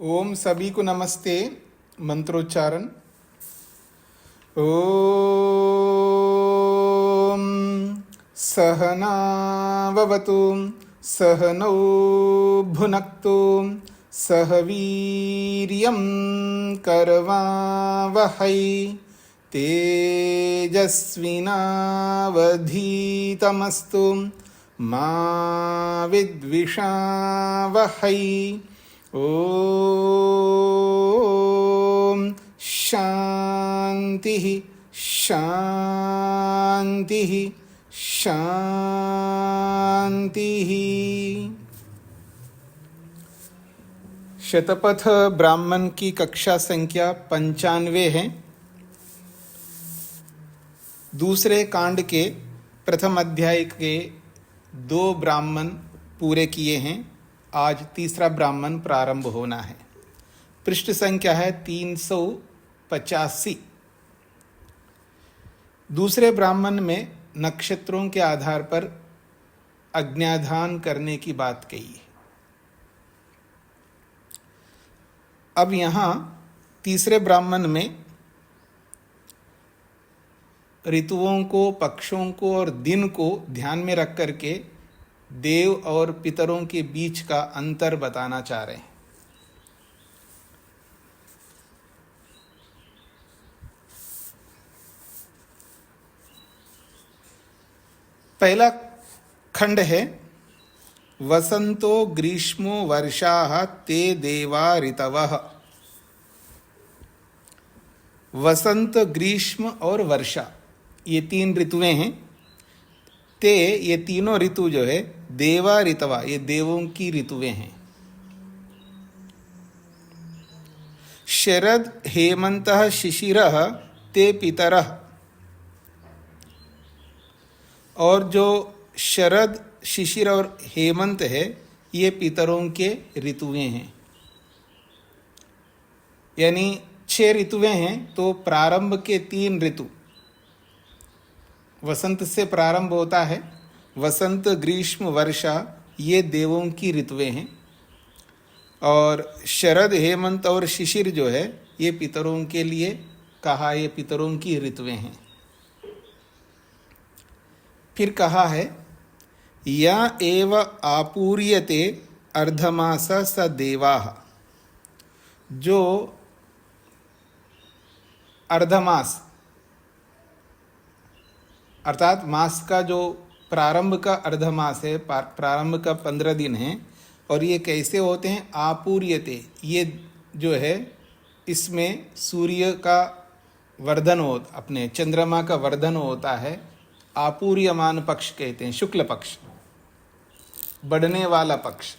ओम सभी को नमस्ते। मंत्रोच्चारण। ओम सहनाववतु सहनौ भुनक्तु सह वीर्यं करवावहै तेजस्विनावधीतमस्तु मा विद्विषावहै। ओम शांति शांति शांति। शतपथ ब्राह्मण की कक्षा संख्या 95 है। दूसरे कांड के प्रथम अध्याय के 2 ब्राह्मण पूरे किए हैं। आज तीसरा ब्राह्मण प्रारंभ होना है। पृष्ठ संख्या है 385। दूसरे ब्राह्मण में नक्षत्रों के आधार पर अग्न्याधान करने की बात कही है। अब यहाँ तीसरे ब्राह्मण में ऋतुओं को, पक्षों को और दिन को ध्यान में रख करके देव और पितरों के बीच का अंतर बताना चाह रहे हैं। पहला खंड है वसंतो ग्रीष्मो वर्षाः ते देवा ऋतवः। वसंत, ग्रीष्म और वर्षा ये 3 ऋतुएं हैं। ते ये तीनों ऋतु जो है देवा ऋतवा, ये देवों की ऋतुएं हैं। शरद हेमंतः शिशिरः ते पितरः। और जो शरद, शिशिर और हेमंत है ये पितरों के ऋतुएं हैं। यानी 6 ऋतुएं हैं। तो प्रारंभ के 3 ऋतु वसंत से प्रारंभ होता है। वसंत, ग्रीष्म, वर्षा ये देवों की ऋतुएं हैं। और शरद, हेमंत और शिशिर जो है ये पितरों के लिए कहा, ये पितरों की ऋतुएं हैं। फिर कहा है या एव आपूर्यते अर्धमास स देवाः। जो अर्धमास अर्थात मास का जो प्रारंभ का अर्धमास है, प्रारंभ का 15 दिन है। और ये कैसे होते हैं? आपूर्यते, ये जो है इसमें सूर्य का वर्धन हो, अपने चंद्रमा का वर्धन होता है। आपूर्यमान पक्ष कहते हैं, शुक्ल पक्ष, बढ़ने वाला पक्ष।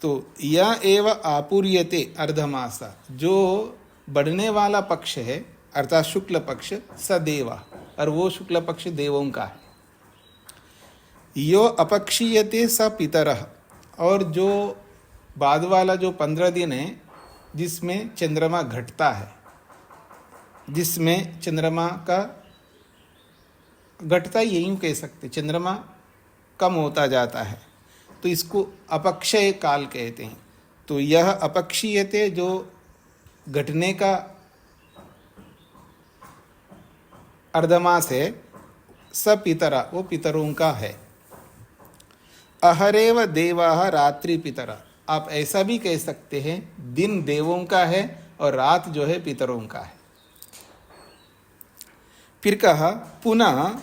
तो यह एव आपूर्यते अर्धमासा, जो बढ़ने वाला पक्ष है अर्थात शुक्ल पक्ष, सदेवा, और वो शुक्ल पक्ष देवों का है। यो अपक्षीयते स पितरः। और जो बाद वाला जो 15 दिन है जिसमें चंद्रमा घटता है, जिसमें चंद्रमा का घटता, यही कह सकते, चंद्रमा कम होता जाता है, तो इसको अपक्षय काल कहते हैं। तो यह अपक्षीयते, जो घटने का अर्धमास है, स पितरा, वो पितरों का है। अहरेव देवाः रात्रि पितरा। आप ऐसा भी कह सकते हैं, दिन देवों का है और रात जो है पितरों का है। फिर कहा पुनः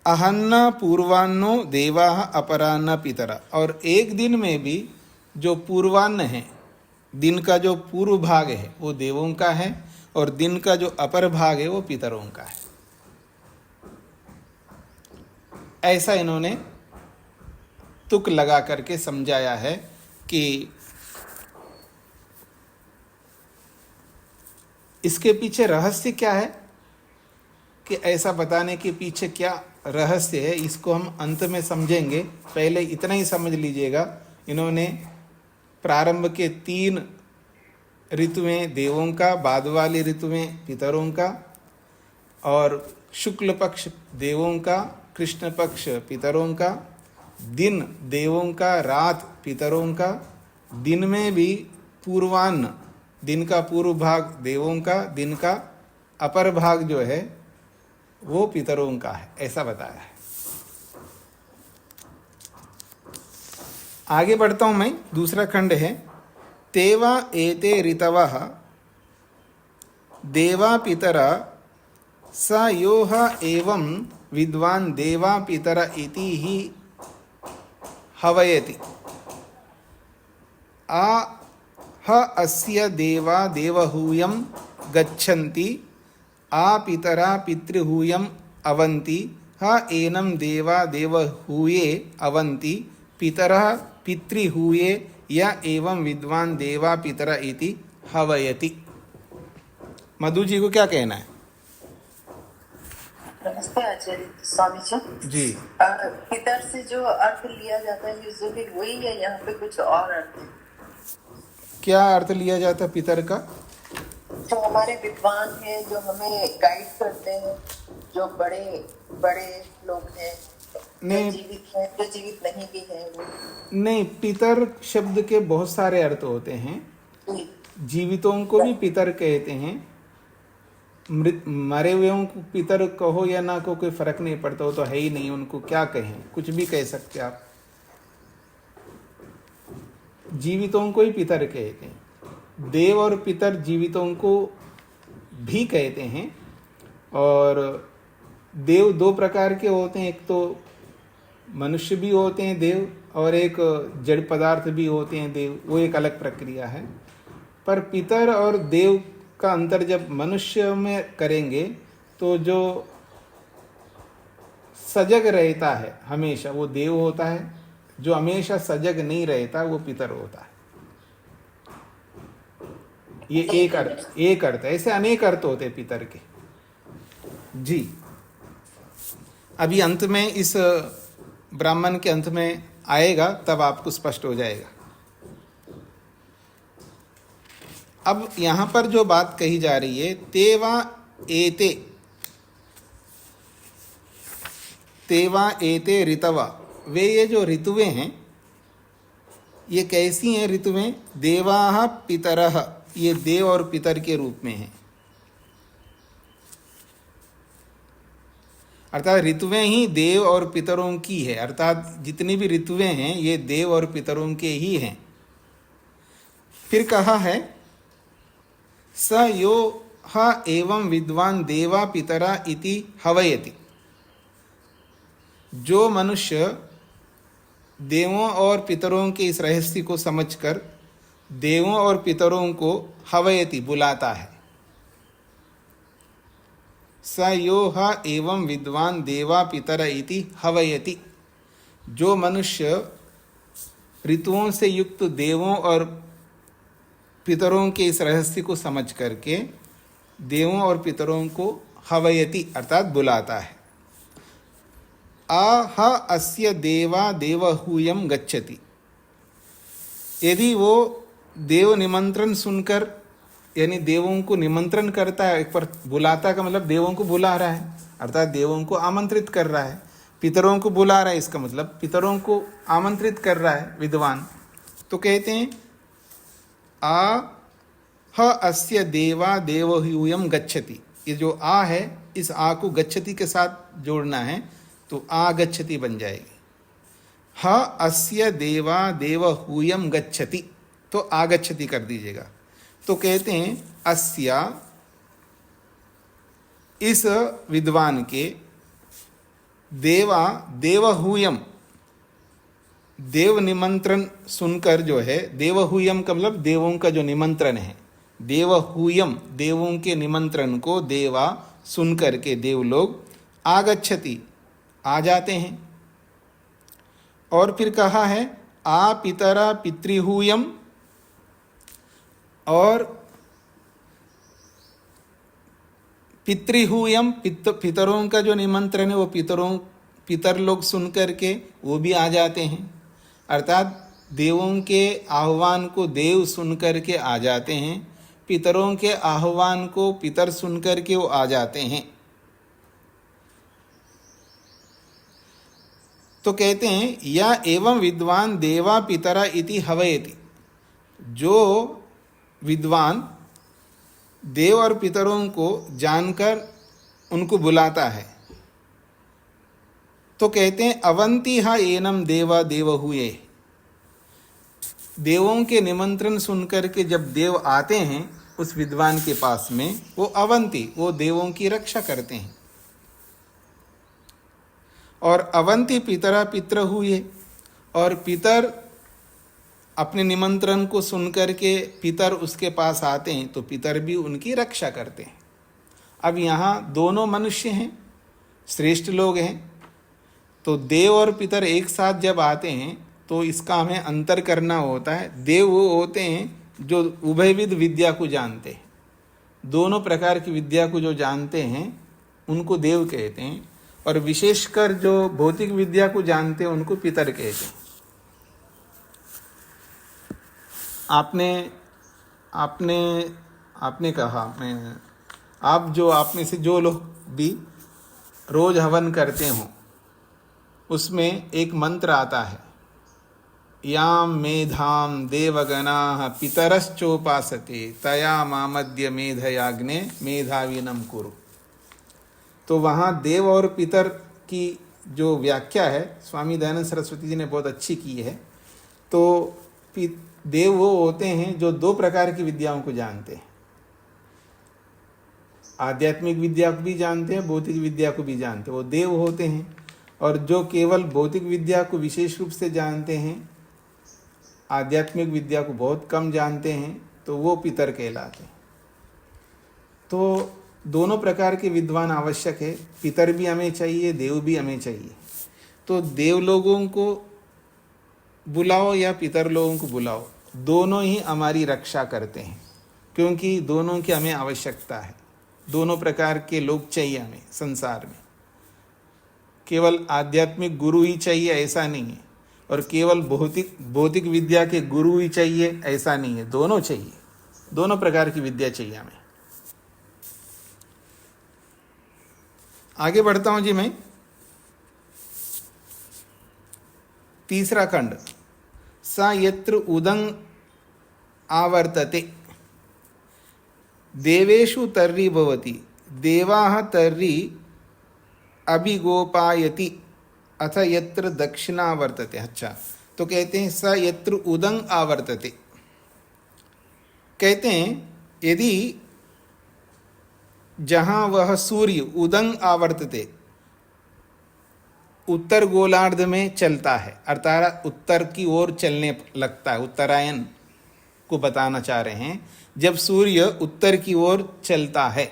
अहन्ना पूर्वान्नो देवाः अपराह्न पितरा। और एक दिन में भी जो पूर्वान्न है, दिन का जो पूर्व भाग है वो देवों का है, और दिन का जो अपर भाग है वो पितरों का है। ऐसा इन्होंने तुक लगा करके समझाया है कि इसके पीछे रहस्य क्या है, कि ऐसा बताने के पीछे क्या रहस्य है, इसको हम अंत में समझेंगे। पहले इतना ही समझ लीजिएगा, इन्होंने प्रारंभ के 3 ऋतुएं देवों का, बाद वाली ऋतुएं पितरों का, और शुक्ल पक्ष देवों का, कृष्ण पक्ष पितरों का, दिन देवों का, रात पितरों का, दिन में भी पूर्वान्न, दिन का पूर्व भाग देवों का, दिन का अपर भाग जो है वो पितरों का है, ऐसा बताया है। आगे बढ़ता हूं मैं, दूसरा खंड है तेवा एते ऋतवः देवा पितरा स योह एवं विद्वान देवा पितर इति ही हवयति आ ह अस्य देवा देवहूयं गच्छन्ति आ पितरा पितृहूयं अवन्ति ह एनं देवा देवहूये अवन्ति पितरः पितृहूये य एवं विद्वान देवा पितर इति हवयति। मधु जी को क्या कहना है? नमस्ते आचार्य स्वामी जी। पितर से जो अर्थ लिया जाता है यूजुअली वही है, यहाँ पे कुछ और अर्थ है। क्या अर्थ लिया जाता है पितर का? जो हमारे विद्वान हैं, जो हमें गाइड करते हैं, जो बड़े बड़े लोग हैं, नहीं, जो जीवित हैं, जो जीवित नहीं भी हैं वो। नहीं, पितर शब्द के बहुत सारे अर्थ होते हैं। जीवितों को भी पितर कहते हैं, मरे हुए को पितर कहो या ना को कोई फर्क नहीं पड़ता, वो तो है ही नहीं, उनको क्या कहें, कुछ भी कह सकते आप। जीवितों को ही पितर कहते हैं। देव और पितर जीवितों को भी कहते हैं। और देव दो प्रकार के होते हैं, एक तो मनुष्य भी होते हैं देव, और एक जड़ पदार्थ भी होते हैं देव, वो एक अलग प्रक्रिया है। पर पितर और देव का अंतर जब मनुष्य में करेंगे तो जो सजग रहता है हमेशा वो देव होता है, जो हमेशा सजग नहीं रहता वो पितर होता है। ये एक अर्थ, ऐसे अनेक अर्थ होते हैं पितर के। जी, अभी अंत में इस ब्राह्मण के अंत में आएगा, तब आपको स्पष्ट हो जाएगा। अब यहां पर जो बात कही जा रही है, तेवा एते ऋतवा, वे ये जो ऋतुएं हैं ये कैसी हैं ऋतुएं? देवाः पितरः, ये देव और पितर के रूप में हैं। अर्थात ऋतुएं ही देव और पितरों की है, अर्थात जितनी भी ऋतुएं हैं ये देव और पितरों के ही हैं। फिर कहा है स यो ह एवं विद्वान देवा पितरा इति हवयति, जो मनुष्य देवों और पितरों के इस रहस्य को समझकर देवों और पितरों को हवयति बुलाता है। स यो ह एवं विद्वान देवा पितर इति हवयति, जो मनुष्य ऋतुओं से युक्त देवों और पितरों के इस रहस्य को समझ करके देवों और पितरों को हवयति अर्थात बुलाता है। आह अस्य देवा देवहूयं गच्छति, यदि वो देव निमंत्रण सुनकर, यानी देवों को निमंत्रण करता है, एक पर बुलाता का मतलब देवों को बुला रहा है, अर्थात देवों को आमंत्रित कर रहा है। पितरों को बुला रहा है, इसका मतलब पितरों को आमंत्रित कर रहा है विद्वान। तो कहते हैं आ अस्य देवा देवहूयं गच्छति, ये जो आ है इस आ को गच्छति के साथ जोड़ना है तो आ गच्छति बन जाएगी। ह अस्य देवा देवहूयं गच्छति, तो आगच्छति कर दीजिएगा। तो कहते हैं अस्या, इस विद्वान के, देवा देवहूयं, देव निमंत्रण सुनकर जो है, देवहूयम का मतलब देवों का जो निमंत्रण है, देवहूयम देवों के निमंत्रण को देवा सुन करके देव लोग आगच्छति आ जाते हैं। और फिर कहा है आ पितरा पितृहूयम, और पितृहूयम पितरों का जो निमंत्रण है वो पितर लोग सुन करके वो भी आ जाते हैं। अर्थात देवों के आह्वान को देव सुन करके आ जाते हैं, पितरों के आह्वान को पितर सुन करके वो आ जाते हैं। तो कहते हैं या एवं विद्वान देवा पितरा इति हवयति, जो विद्वान देव और पितरों को जानकर उनको बुलाता है तो कहते हैं अवंती हा एनम देवा देव हुए। देवों के निमंत्रण सुनकर के जब देव आते हैं उस विद्वान के पास में, वो अवंती, वो देवों की रक्षा करते हैं। और अवंती पितरा पितर हुए, और पितर अपने निमंत्रण को सुनकर के पितर उसके पास आते हैं तो पितर भी उनकी रक्षा करते हैं। अब यहाँ दोनों मनुष्य हैं, श्रेष्ठ लोग हैं, तो देव और पितर एक साथ जब आते हैं तो इसका हमें अंतर करना होता है। देव वो होते हैं जो उभयविध विद्या को जानते हैं, दोनों प्रकार की विद्या को जो जानते हैं उनको देव कहते हैं, और विशेषकर जो भौतिक विद्या को जानते हैं उनको पितर कहते हैं। आपने कहा, मैं आप में से जो लोग भी रोज हवन करते हो उसमें एक मंत्र आता है, याम मेधाम देवगणाः पितरश्चोपासते तया मामद्य मेधयाग्ने मेधावीनम कुरु। तो वहाँ देव और पितर की जो व्याख्या है स्वामी दयानंद सरस्वती जी ने बहुत अच्छी की है। तो देव वो होते हैं जो दो प्रकार की विद्याओं को जानते हैं, आध्यात्मिक विद्या को भी जानते हैं, भौतिक विद्या को भी जानते हैं, वो देव होते हैं। और जो केवल भौतिक विद्या को विशेष रूप से जानते हैं, आध्यात्मिक विद्या को बहुत कम जानते हैं, तो वो पितर कहलाते हैं। तो दोनों प्रकार के विद्वान आवश्यक है, पितर भी हमें चाहिए, देव भी हमें चाहिए। तो देव लोगों को बुलाओ या पितर लोगों को बुलाओ, दोनों ही हमारी रक्षा करते हैं, क्योंकि दोनों की हमें आवश्यकता है। दोनों प्रकार के लोग चाहिए हमें संसार में। केवल आध्यात्मिक गुरु ही चाहिए ऐसा नहीं है, और केवल भौतिक विद्या के गुरु ही चाहिए ऐसा नहीं है, दोनों चाहिए, दोनों प्रकार की विद्या चाहिए हमें। आगे बढ़ता हूं जी मैं। तीसरा खंड, सा यत्र उदंग आवर्तते देवेषु तर्री भवति देवाः तर्री अभिगोपायति अथ यत्र दक्षिणा वर्तते। अच्छा, तो कहते हैं स यत्र उदंग आवर्तते, कहते हैं यदि जहाँ वह सूर्य उदंग आवर्तते उत्तर गोलार्ध में चलता है, अर्थात उत्तर की ओर चलने लगता है, उत्तरायण को बताना चाह रहे हैं। जब सूर्य उत्तर की ओर चलता है,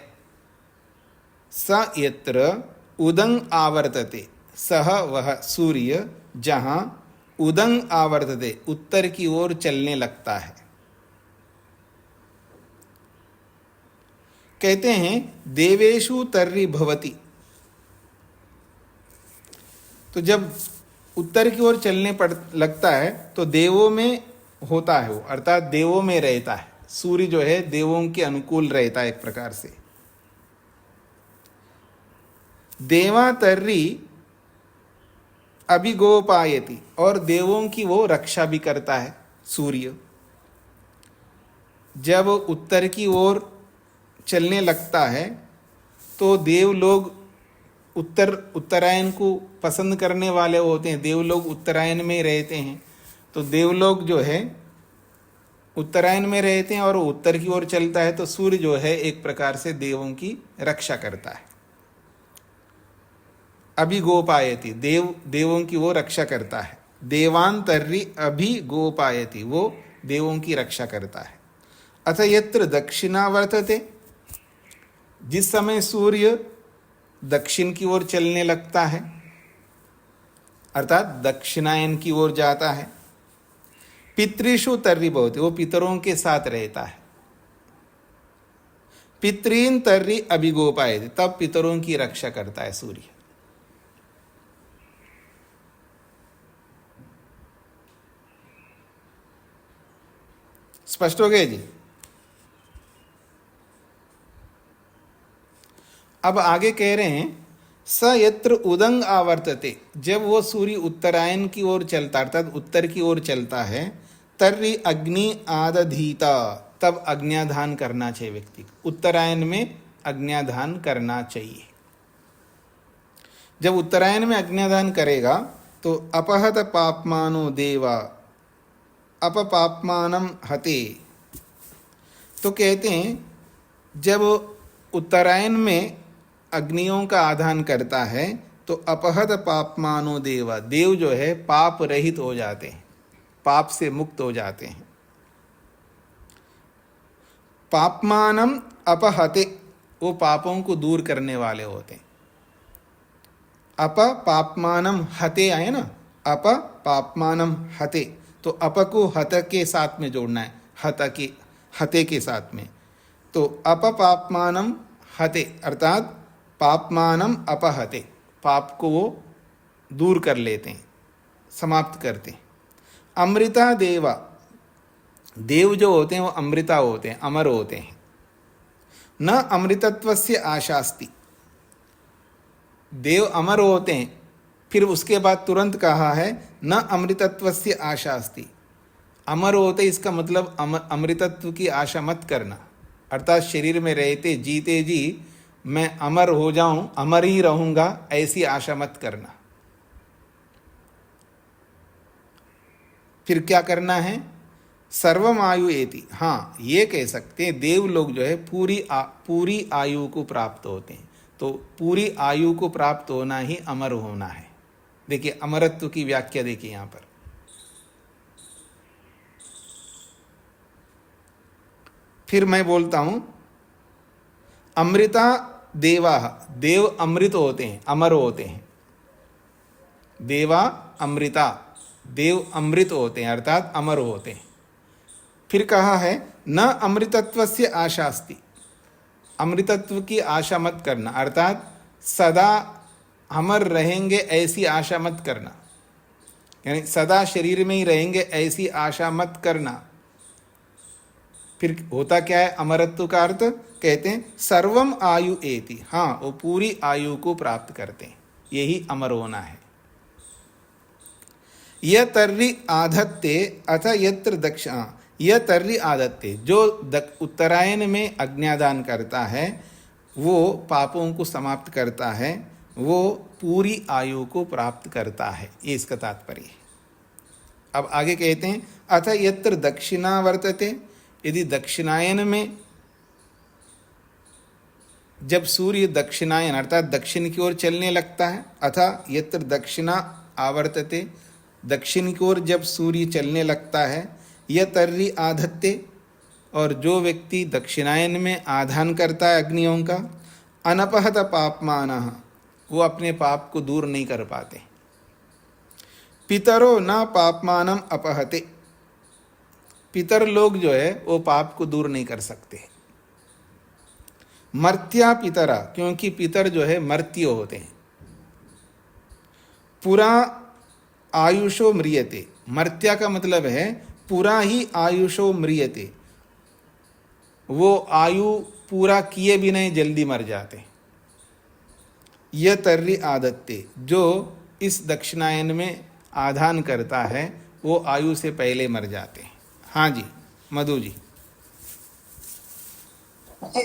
स यत्र उदंग आवर्तते, सह वह सूर्य जहाँ उदंग आवर्तते उत्तर की ओर चलने लगता है। कहते हैं देवेषु तर्री भवति, तो जब उत्तर की ओर चलने लगता है तो देवों में होता है वो, अर्थात देवों में रहता है। सूर्य जो है देवों के अनुकूल रहता है एक प्रकार से। देवा तर्री अभिगोपायति, और देवों की वो रक्षा भी करता है सूर्य। जब उत्तर की ओर चलने लगता है तो देव लोग उत्तरायण को पसंद करने वाले होते हैं, देव लोग उत्तरायण में रहते हैं। तो देव लोग जो है उत्तरायण में रहते हैं और उत्तर की ओर चलता है, तो सूर्य जो है एक प्रकार से देवों की रक्षा करता है। अभिगोपायति, देवों की वो रक्षा करता है। देवान तर्री अभिगोपायति, वो देवों की रक्षा करता है। अथ यत्र दक्षिणा वर्तते, जिस समय सूर्य दक्षिण की ओर चलने लगता है, अर्थात दक्षिणायन की ओर जाता है, पितृषु तर्री भवति, वो पितरों के साथ रहता है। पितरीन तर्री अभिगोपायति, तब पितरों की रक्षा करता है सूर्य। स्पष्ट हो गए जी। अब आगे कह रहे हैं स यत्र उदंग आवर्तते, जब वो सूर्य उत्तरायण की ओर चलता, अर्थात उत्तर की ओर चलता है, तर्हि अग्नि आदधीता, तब अग्न्याधान करना चाहिए व्यक्ति को। उत्तरायण में अग्न्याधान करना चाहिए। जब उत्तरायण में अग्न्याधान करेगा तो अपहत पापमानो देवा अपपापमानम हते, तो कहते हैं जब उत्तरायण में अग्नियों का आधान करता है तो अपहत पापमानो देवा, देव जो है पाप रहित हो जाते हैं, पाप से मुक्त हो जाते हैं। पापमानम अपहते, वो पापों को दूर करने वाले होते हैं। अप पापमानम हते आए ना, अप पापमानम हते, तो अप को हत के साथ में जोड़ना है, हते के साथ में। तो अप पापमानम हते अर्थात पापमानम अपहते, पाप को वो दूर कर लेते हैं, समाप्त करते हैं। अमृता देवा, देव जो होते हैं वो अमृता होते हैं, अमर होते हैं। न अमृतत्वस्य आशास्ति, देव अमर होते हैं, फिर उसके बाद तुरंत कहा है न अमृतत्वस्य आशास्ति, अमर होते इसका मतलब अमृतत्व की आशा मत करना, अर्थात शरीर में रहते जीते जी मैं अमर हो जाऊं, अमर ही रहूंगा, ऐसी आशा मत करना। फिर क्या करना है? सर्वम आयु एति, हाँ ये कह सकते हैं देव लोग जो है पूरी आयु को प्राप्त होते हैं। तो पूरी आयु को प्राप्त होना ही अमर होना है। देखिए अमरत्व की व्याख्या देखिए यहां पर, फिर मैं बोलता हूं अमृता देवा, देव अमृत होते हैं, अमर होते हैं। देवा अमृता, देव अमृत होते हैं अर्थात अमर होते हैं। फिर कहा है न अमृतत्वस्य आशास्ति, अमृतत्व की आशा मत करना, अर्थात सदा अमर रहेंगे ऐसी आशा मत करना, यानी सदा शरीर में ही रहेंगे ऐसी आशा मत करना। फिर होता क्या है अमरत्व का अर्थ? कहते हैं सर्वम आयु एति, हाँ वो पूरी आयु को प्राप्त करते हैं, यही अमर होना है। यह तर्रि आधत्ते अथ यत्र दक्षिणा, यह तर्रि आदत्ते, जो उत्तरायण में अज्ञादान करता है वो पापों को समाप्त करता है, वो पूरी आयु को प्राप्त करता है, ये इसका तात्पर्य है। अब आगे कहते हैं अथ यत्र दक्षिणा वर्तते, यदि दक्षिणायन में जब सूर्य दक्षिणायन अर्थात दक्षिण की ओर चलने लगता है, अथा यत्र दक्षिणा आवर्तते, दक्षिण की ओर जब सूर्य चलने लगता है, यह तर्रि आधत्ते, और जो व्यक्ति दक्षिणायन में आधान करता है अग्नियों का, अनपहत पापमानः, वो अपने पाप को दूर नहीं कर पाते। पितरो न पापमानम अपहते, पितर लोग जो है वो पाप को दूर नहीं कर सकते। मर्त्या पितरा, क्योंकि पितर जो है मर्त्य होते हैं। पूरा आयुषो म्रियते, मर्त्या का मतलब है पूरा ही आयुषो म्रियते, वो आयु पूरा किए भी नहीं जल्दी मर जाते। यह तर्रि आदत्ते, जो इस दक्षिणायन में आधान करता है वो आयु से पहले मर जाते हैं। हाँ जी मधु जी।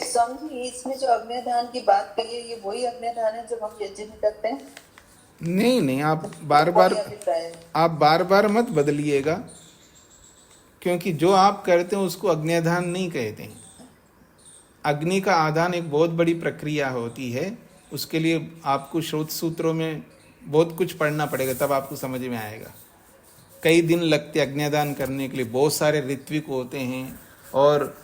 समझी, इसमें जो अग्निदान की बात कही है ये वही अग्निदान है जो हम यज्ञ में करते हैं? नहीं नहीं, आप बार बार मत बदलिएगा, क्योंकि जो आप करते हैं उसको अग्न्याधान नहीं कहते हैं। अग्नि का आधान एक बहुत बड़ी प्रक्रिया होती है, उसके लिए आपको श्रोत सूत्रों में बहुत कुछ पढ़ना पड़ेगा, तब आपको समझ में आएगा। कई दिन लगते अग्न्यादान करने के लिए, बहुत सारे ऋत्विक होते हैं, और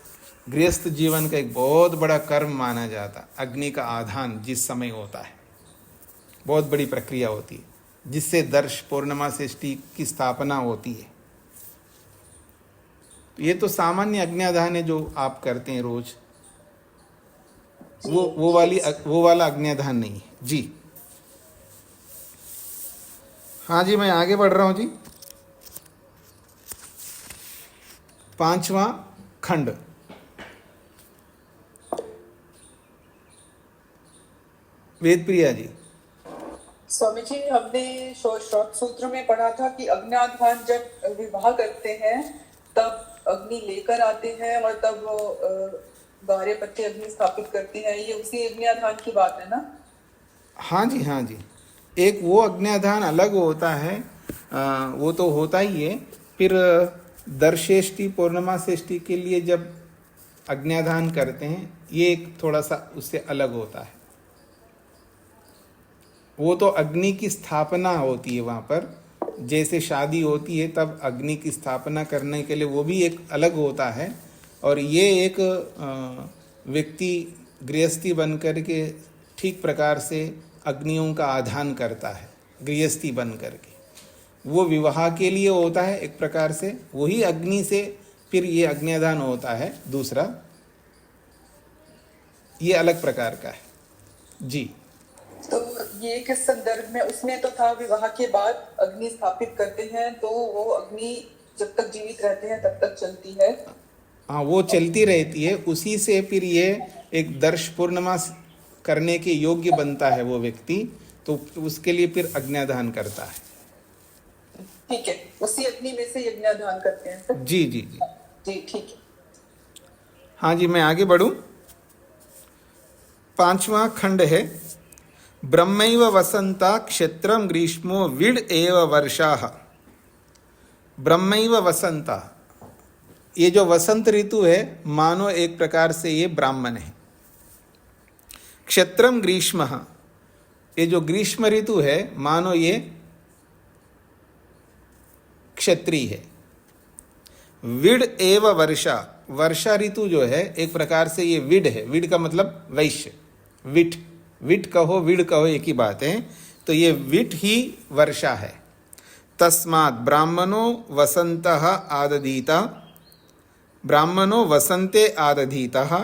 गृहस्थ जीवन का एक बहुत बड़ा कर्म माना जाता अग्नि का आधान जिस समय होता है, बहुत बड़ी प्रक्रिया होती है, जिससे दर्श पूर्णमासी की स्थापना होती है। तो ये तो सामान्य अग्न्यादान है जो आप करते हैं रोज, वो वाला अग्न्यादान नहीं है जी। हाँ जी, मैं आगे बढ़ रहा हूं जी। 5वां खंड, वेद प्रिया जी। स्वामी जी, हमने श्रोत सूत्र में पढ़ा था कि अग्न्याधान जब विवाह करते हैं तब अग्नि लेकर आते हैं और तब वो गारे पत्ते अग्नि स्थापित करते हैं, ये उसी अग्न्याधान की बात है ना? हाँ जी, हाँ जी। एक वो अग्न्याधान अलग होता है, वो तो होता ही है। फिर दर्शेष्टि पौर्णमा षष्ठी के लिए जब अग्न्याधान करते हैं, ये एक थोड़ा सा उससे अलग होता है। वो तो अग्नि की स्थापना होती है वहाँ पर, जैसे शादी होती है तब अग्नि की स्थापना करने के लिए वो भी एक अलग होता है। और ये एक व्यक्ति गृहस्थी बन कर के ठीक प्रकार से अग्नियों का आधान करता है, गृहस्थी बन कर के। वो विवाह के लिए होता है एक प्रकार से, वही अग्नि से फिर ये अग्न्याधान होता है दूसरा, ये अलग प्रकार का है जी। तो ये किस संदर्भ में? उसमें तो था विवाह के बाद अग्नि स्थापित करते हैं, तो वो अग्नि जब तक जीवित रहते हैं तब तक चलती है। हाँ, वो चलती रहती है, उसी से फिर ये एक दर्श पूर्णिमा करने के योग्य बनता है वो व्यक्ति, तो उसके लिए फिर अग्न्याधान करता है। ठीक है, उसी अग्नि में से यज्ञाधान करते हैं सर? जी जी जी जी ठीक है। हाँ जी, मैं आगे बढ़ूं। 5वां खंड है, ब्रह्मैव वसंता क्षेत्रम ग्रीष्मो विड एव वर्षाः। ब्रह्मैव वसंता, ये जो वसंत ऋतु है मानो एक प्रकार से ये ब्राह्मण है। क्षेत्रम ग्रीष्म, ये जो ग्रीष्म ऋतु है मानो ये क्षत्रिय है। विड एव वर्षा, वर्षा ऋतु जो है एक प्रकार से ये विड है। विड का मतलब वैश्य, विट, विट कहो विड कहो एक ही बात है। तो ये विट ही वर्षा है। तस्मात् ब्राह्मणो वसंतः आदधीता, ब्राह्मणो वसंते आदधीतः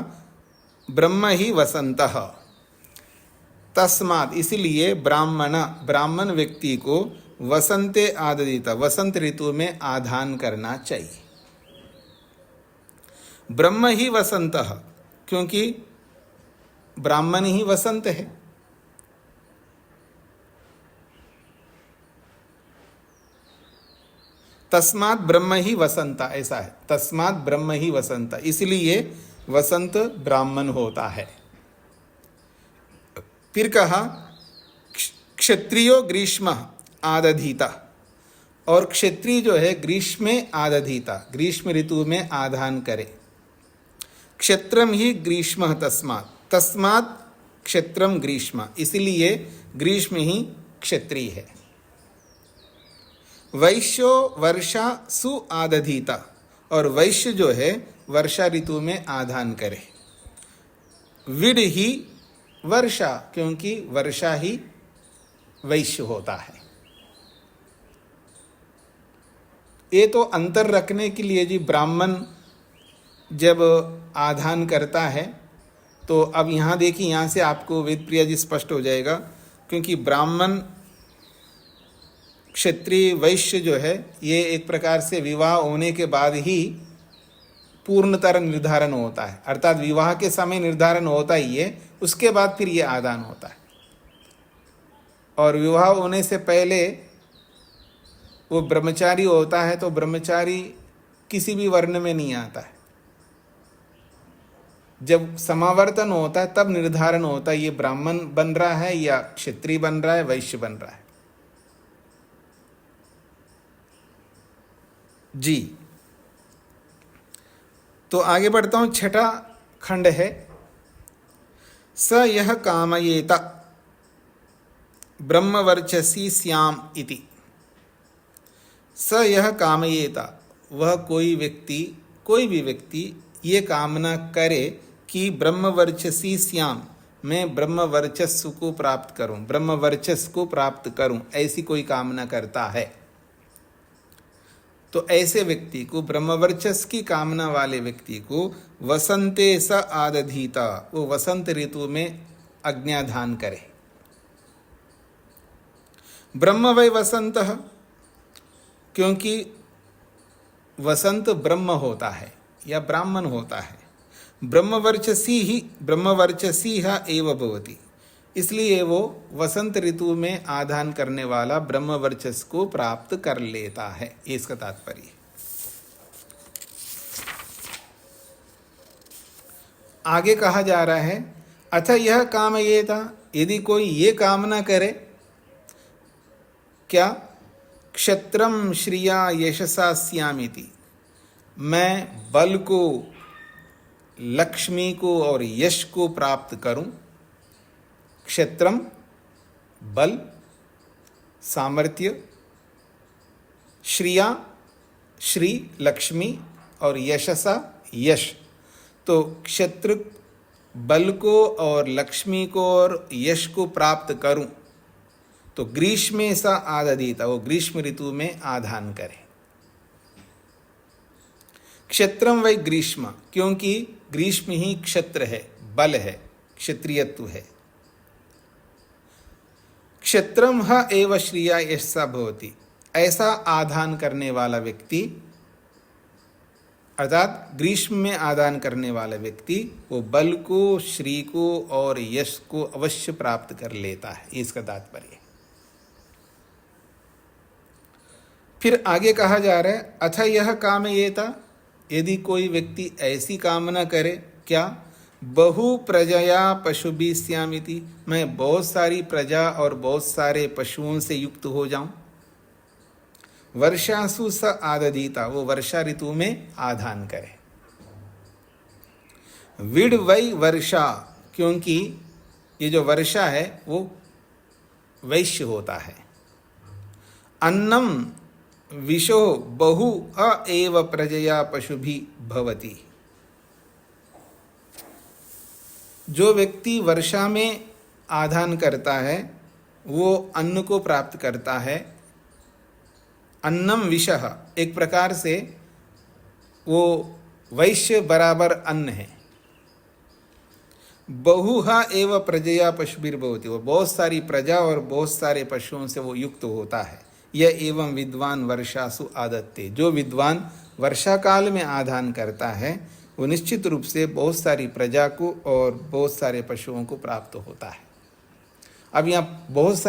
ब्रह्म ही वसंतः। तस्मात्, इसलिए ब्राह्मण, ब्राह्मण व्यक्ति को वसंते आदधीता, वसंत ऋतु में आधान करना चाहिए। ब्रह्म ही वसंतः, क्योंकि ब्राह्मण ही वसंत है। तस्मात् ब्रह्म ही वसंता, ऐसा है, तस्मात् ब्रह्म ही वसंता, इसलिए वसंत ब्राह्मण होता है। फिर कहा क्षत्रियो ग्रीष्म आदधीता, और क्षत्रिय जो है ग्रीष्म में आदधीता, ग्रीष्म ऋतु में आधान करे। क्षेत्रम ही ग्रीष्म तस्मात्, तस्मात् क्षेत्रम ग्रीष्म, इसलिए ग्रीष्म ही क्षत्रिय है। वैश्यो वर्षा सु आदधीता, और वैश्य जो है वर्षा ऋतु में आधान करे। विड ही वर्षा, क्योंकि वर्षा ही वैश्य होता है। ये तो अंतर रखने के लिए जी, ब्राह्मण जब आधान करता है तो अब यहाँ देखिए, यहाँ से आपको वेद प्रिया जी स्पष्ट हो जाएगा, क्योंकि ब्राह्मण क्षत्रिय वैश्य जो है ये एक प्रकार से विवाह होने के बाद ही पूर्णतर निर्धारण होता है, अर्थात विवाह के समय निर्धारण होता ही है, उसके बाद फिर ये आदान होता है। और विवाह होने से पहले वो ब्रह्मचारी होता है, तो ब्रह्मचारी किसी भी वर्ण में नहीं आता है। जब समावर्तन होता है तब निर्धारण होता है ये ब्राह्मण बन रहा है या क्षत्रिय बन रहा है, वैश्य बन रहा है जी। तो आगे बढ़ता हूं, 6ठा खंड है, स यह कामयेत ब्रह्मवर्चसी स्याम इति। स यह कामयेत, वह कोई व्यक्ति, कोई भी व्यक्ति ये कामना करे कि ब्रह्मवर्चसी स्याम, मैं ब्रह्मवर्चस्व को प्राप्त करूं, ब्रह्मवर्चस्व को प्राप्त करूं, ऐसी कोई कामना करता है, तो ऐसे व्यक्ति को, ब्रह्मवर्चस्व की कामना वाले व्यक्ति को वसंते स आदधीता, वो वसंत ऋतु में अग्न्याधान करे। ब्रह्म वै वसंतः, क्योंकि वसंत ब्रह्म होता है या ब्राह्मण होता है। ब्रह्मवर्चसी एव भवति, इसलिए वो वसंत ऋतु में आधान करने वाला ब्रह्मवर्चस्व को प्राप्त कर लेता है, ये इसका तात्पर्य है। आगे कहा जा रहा है, अथ यह काम ये था, यदि कोई ये कामना करे, क्या, क्षत्रम श्रिया यशसा स्यामिति, मैं बल को, लक्ष्मी को और यश को प्राप्त करूं। क्षेत्रम बल, सामर्थ्य, श्रिया श्री लक्ष्मी और यशसा यश। तो क्षेत्र बल को और लक्ष्मी को और यश को प्राप्त करूं तो ग्रीष्मे सा आदधीता, वो ग्रीष्म ऋतु में आधान करे। क्षेत्रम वै ग्रीष्म, क्योंकि ग्रीष्म ही क्षत्र है, बल है, क्षत्रियत्व है। क्षेत्रम ह एव श्रिया यशसा भवति, ऐसा आधान करने वाला व्यक्ति, अर्थात ग्रीष्म में आदान करने वाला व्यक्ति, वो बल को, श्री को और यश को अवश्य प्राप्त कर लेता है, इसका तात्पर्य। फिर आगे कहा जा रहा है, अथ यह काम ये था, यदि कोई व्यक्ति ऐसी कामना करे, क्या, बहु प्रजया पशुभिः स्यामिति, मैं बहुत सारी प्रजा और बहुत सारे पशुओं से युक्त हो जाऊं। वर्षासु स आदधीता, वो वर्षा ऋतु में आधान करे। विड वै वर्षा, क्योंकि ये जो वर्षा है वो वैश्य होता है। अन्नम विशो बहु अ एव प्रजया पशुभि भवति, जो व्यक्ति वर्षा में आधान करता है वो अन्न को प्राप्त करता है। अन्नम विषः, एक प्रकार से वो वैश्य बराबर अन्न है। बहुहा एव प्रजया पशुभिर्भवति, वो बहुत सारी प्रजा और बहुत सारे पशुओं से वो युक्त होता है। यह एवं विद्वान वर्षासु आदत्ते, जो विद्वान वर्षा काल में आधान करता है वो निश्चित रूप से बहुत सारी प्रजा को और बहुत सारे पशुओं को प्राप्त होता है। अब यहाँ बहुत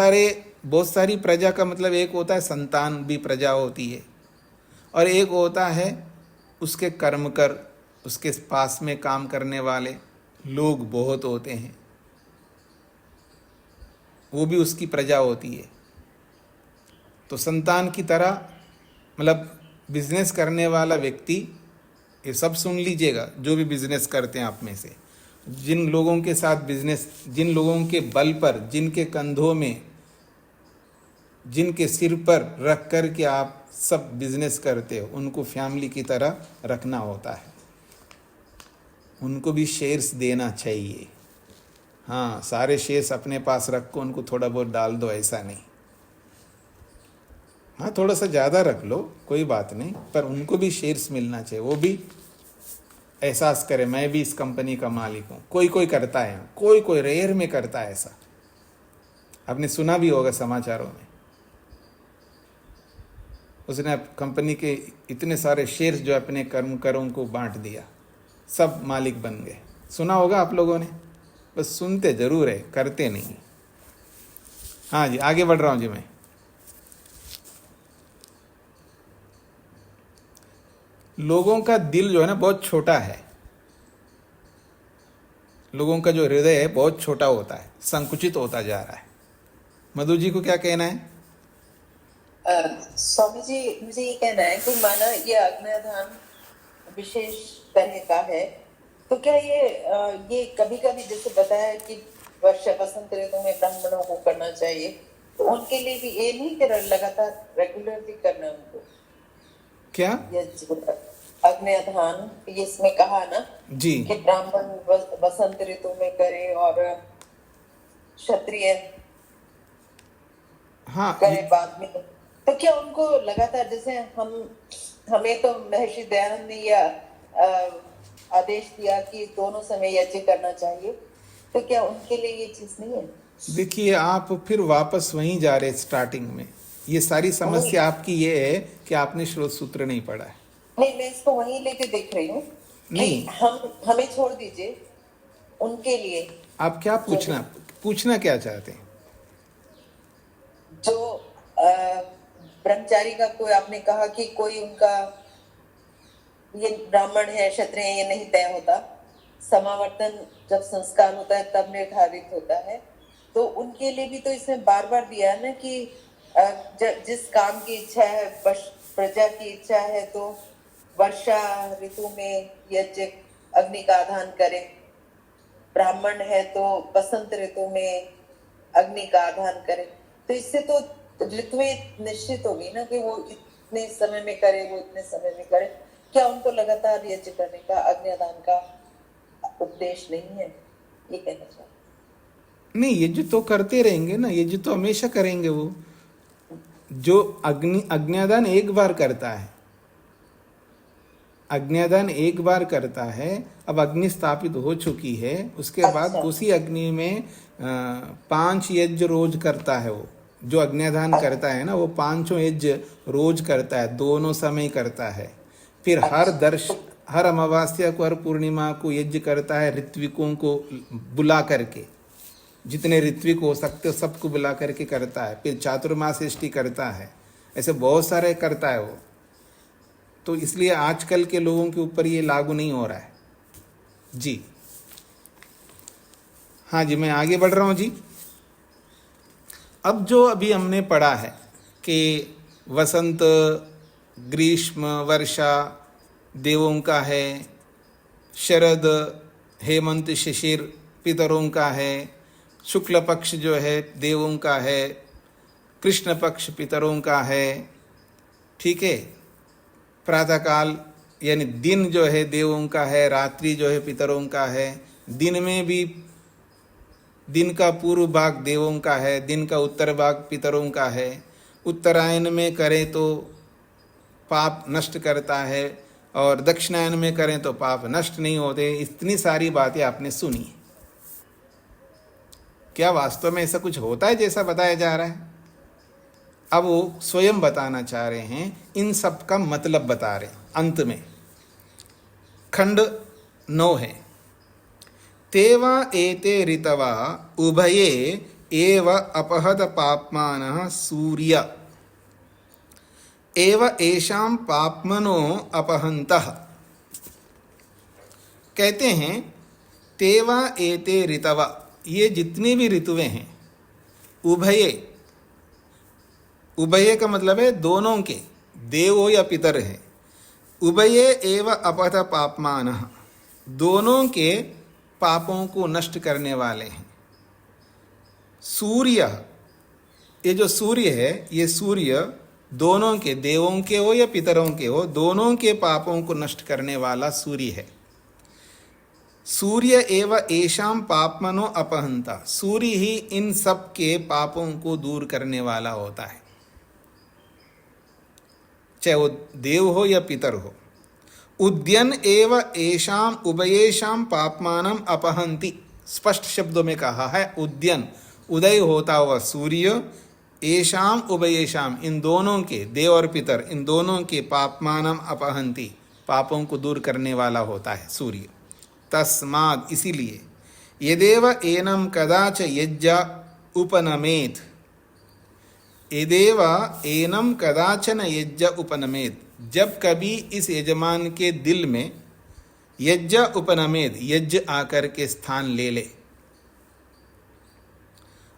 सारी प्रजा का मतलब एक होता है संतान भी प्रजा होती है, और एक होता है उसके कर्मकर, उसके पास में काम करने वाले लोग बहुत होते हैं, वो भी उसकी प्रजा होती है। तो संतान की तरह मतलब बिजनेस करने वाला व्यक्ति, ये सब सुन लीजिएगा जो भी बिजनेस करते हैं आप में से, जिन लोगों के साथ बिजनेस, जिन लोगों के बल पर, जिनके कंधों में, जिनके सिर पर रख कर के आप सब बिजनेस करते हो, उनको फैमिली की तरह रखना होता है, उनको भी शेयर्स देना चाहिए। हाँ, सारे शेयर्स अपने पास रख को उनको थोड़ा बहुत डाल दो, ऐसा नहीं। हाँ, थोड़ा सा ज़्यादा रख लो, कोई बात नहीं, पर उनको भी शेयर्स मिलना चाहिए, वो भी एहसास करे मैं भी इस कंपनी का मालिक हूँ। कोई कोई करता है, कोई कोई रेयर में करता है ऐसा, आपने सुना भी होगा समाचारों में। उसने कंपनी के इतने सारे शेयर्स जो अपने कर्मकरों को बांट दिया, सब मालिक बन गए। सुना होगा आप लोगों ने, बस सुनते जरूर है, करते नहीं। हाँ जी, आगे बढ़ रहा हूँ जी मैं। लोगों का दिल जो है ना बहुत छोटा है, लोगों का जो हृदय है बहुत छोटा होता है, संकुचित होता जा रहा है। मधु जी को क्या कहना है? स्वामी जी, मुझे ये कहना है कि माना ये अग्न्याधान विशेष तरह का है, तो क्या ये कभी कभी जैसे बताया कि वर्षा वसंत ऋतु में ब्राह्मणों को करना चाहिए, तो उनके लिए भी ये नहीं कि लगातार रेगुलरली करना उनको? क्या अग्न्याधान ये इसमें कहा ना जी कि ब्राह्मण वसंत ऋतु में करे और क्षत्रिय हाँ करे बाद में, तो क्या उनको लगातार, जैसे हमें तो महर्षि दयानंद ने यह आदेश दिया कि दोनों समय यज्ञ करना चाहिए, तो क्या उनके लिए ये चीज नहीं है? देखिए, आप फिर वापस वहीं जा रहे स्टार्टिंग में। ये सारी समस्या आपकी ये है कि आपने श्रोत सूत्र नहीं पढ़ा है। नहीं, मैं इसको वहीं लेके देख रही हूँ। नहीं, हमें छोड़ दीजिए, उनके लिए आप क्या पूछना क्या चाहते हैं? जो ब्रह्मचारी का कोई, आपने कहा कि कोई उनका ये ब्राह्मण है क्षत्रिय ये नहीं तय होता, समावर्तन जब संस्कार होता है तब निर्धारित होता है, तो उनके लिए भी तो इसमें बार बार दिया है ना कि जिस काम की इच्छा है, प्रजा की इच्छा है, तो वर्षा ऋतु में यज्ञ अग्नि का आधान करे, ब्राह्मण है तो बसंत ऋतु में अग्नि का आधान करे। तो इससे तो ऋतुएं निश्चित होगी ना कि वो इतने समय में करे, वो इतने समय में करे। क्या उनको लगातार यज्ञ करने का, अग्निदान का उपदेश नहीं है? ये कहना चाहते। नहीं, यज्ञ तो करते रहेंगे ना, यज्ञ तो हमेशा करेंगे। वो जो अग्न्यादान एक बार करता है, अग्न्यादान एक बार करता है, अब अग्नि स्थापित हो चुकी है, उसके बाद उसी अग्नि में 5 यज्ञ रोज करता है। वो जो अग्न्यादान करता है ना, वो 5 यज्ञ रोज करता है, दोनों समय करता है। फिर हर अमावस्या को, हर पूर्णिमा को यज्ञ करता है, ऋत्विकों को बुला करके, जितने ऋत्विक हो सकते सबको बुला करके करता है। फिर चातुर्मास्यष्टि करता है, ऐसे बहुत सारे करता है वो। तो इसलिए आजकल के लोगों के ऊपर ये लागू नहीं हो रहा है जी। हाँ जी, मैं आगे बढ़ रहा हूँ जी। अब जो अभी हमने पढ़ा है कि वसंत, ग्रीष्म, वर्षा देवों का है, शरद, हेमंत, शिशिर पितरों का है, शुक्ल पक्ष जो है देवों का है, कृष्ण पक्ष पितरों का है, ठीक है। प्रातःकाल यानी दिन जो है देवों का है, रात्रि जो है पितरों का है। दिन में भी दिन का पूर्व भाग देवों का है, दिन का उत्तर भाग पितरों का है। उत्तरायण में करें तो पाप नष्ट करता है, और दक्षिणायन में करें तो पाप नष्ट नहीं होते। इतनी सारी बातें आपने सुनी। क्या वास्तव में ऐसा कुछ होता है जैसा बताया जा रहा है? अब वो स्वयं बताना चाह रहे हैं, इन सब का मतलब बता रहे हैं। अंत में खंड 9 है, तेवा एते ऋतवा उभये एव अपहत पाप्मानः सूर्य एव एषां पाप्मनो अपहन्तः। कहते हैं तेवा एते ऋतवा, ये जितने भी ऋतुएं हैं, उभये, उभये का मतलब है दोनों के, देव हो या पितर है। उभये एव अपहत पाप्मानः, दोनों के पापों को नष्ट करने वाले हैं। सूर्य, ये जो सूर्य है, ये सूर्य दोनों के, देवों के हो या पितरों के हो, दोनों के पापों को नष्ट करने वाला सूर्य है। सूर्य एव एषां पाप्मनो अपहंता, सूर्य ही इन सब के पापों को दूर करने वाला होता है, चाहे वो देव हो या पितर हो। उद्यन एव एषां उभयेषां पाप्मानम अपहंति, स्पष्ट शब्दों में कहा है। उद्यन, उदय होता हुआ सूर्य, एषां उभयेषां, इन दोनों के, देव और पितर, इन दोनों के पाप्मानम अपहंति, पापों को दूर करने वाला होता है सूर्य। तस्मात्, इसीलिए, यदेव एनम कदाच यज्ञ उपनमेत, यदेव एनम कदाचन यज्ञ उपनमेत, जब कभी इस यजमान के दिल में यज्ञ उपनमेत, यज्ञ आकर के स्थान ले ले,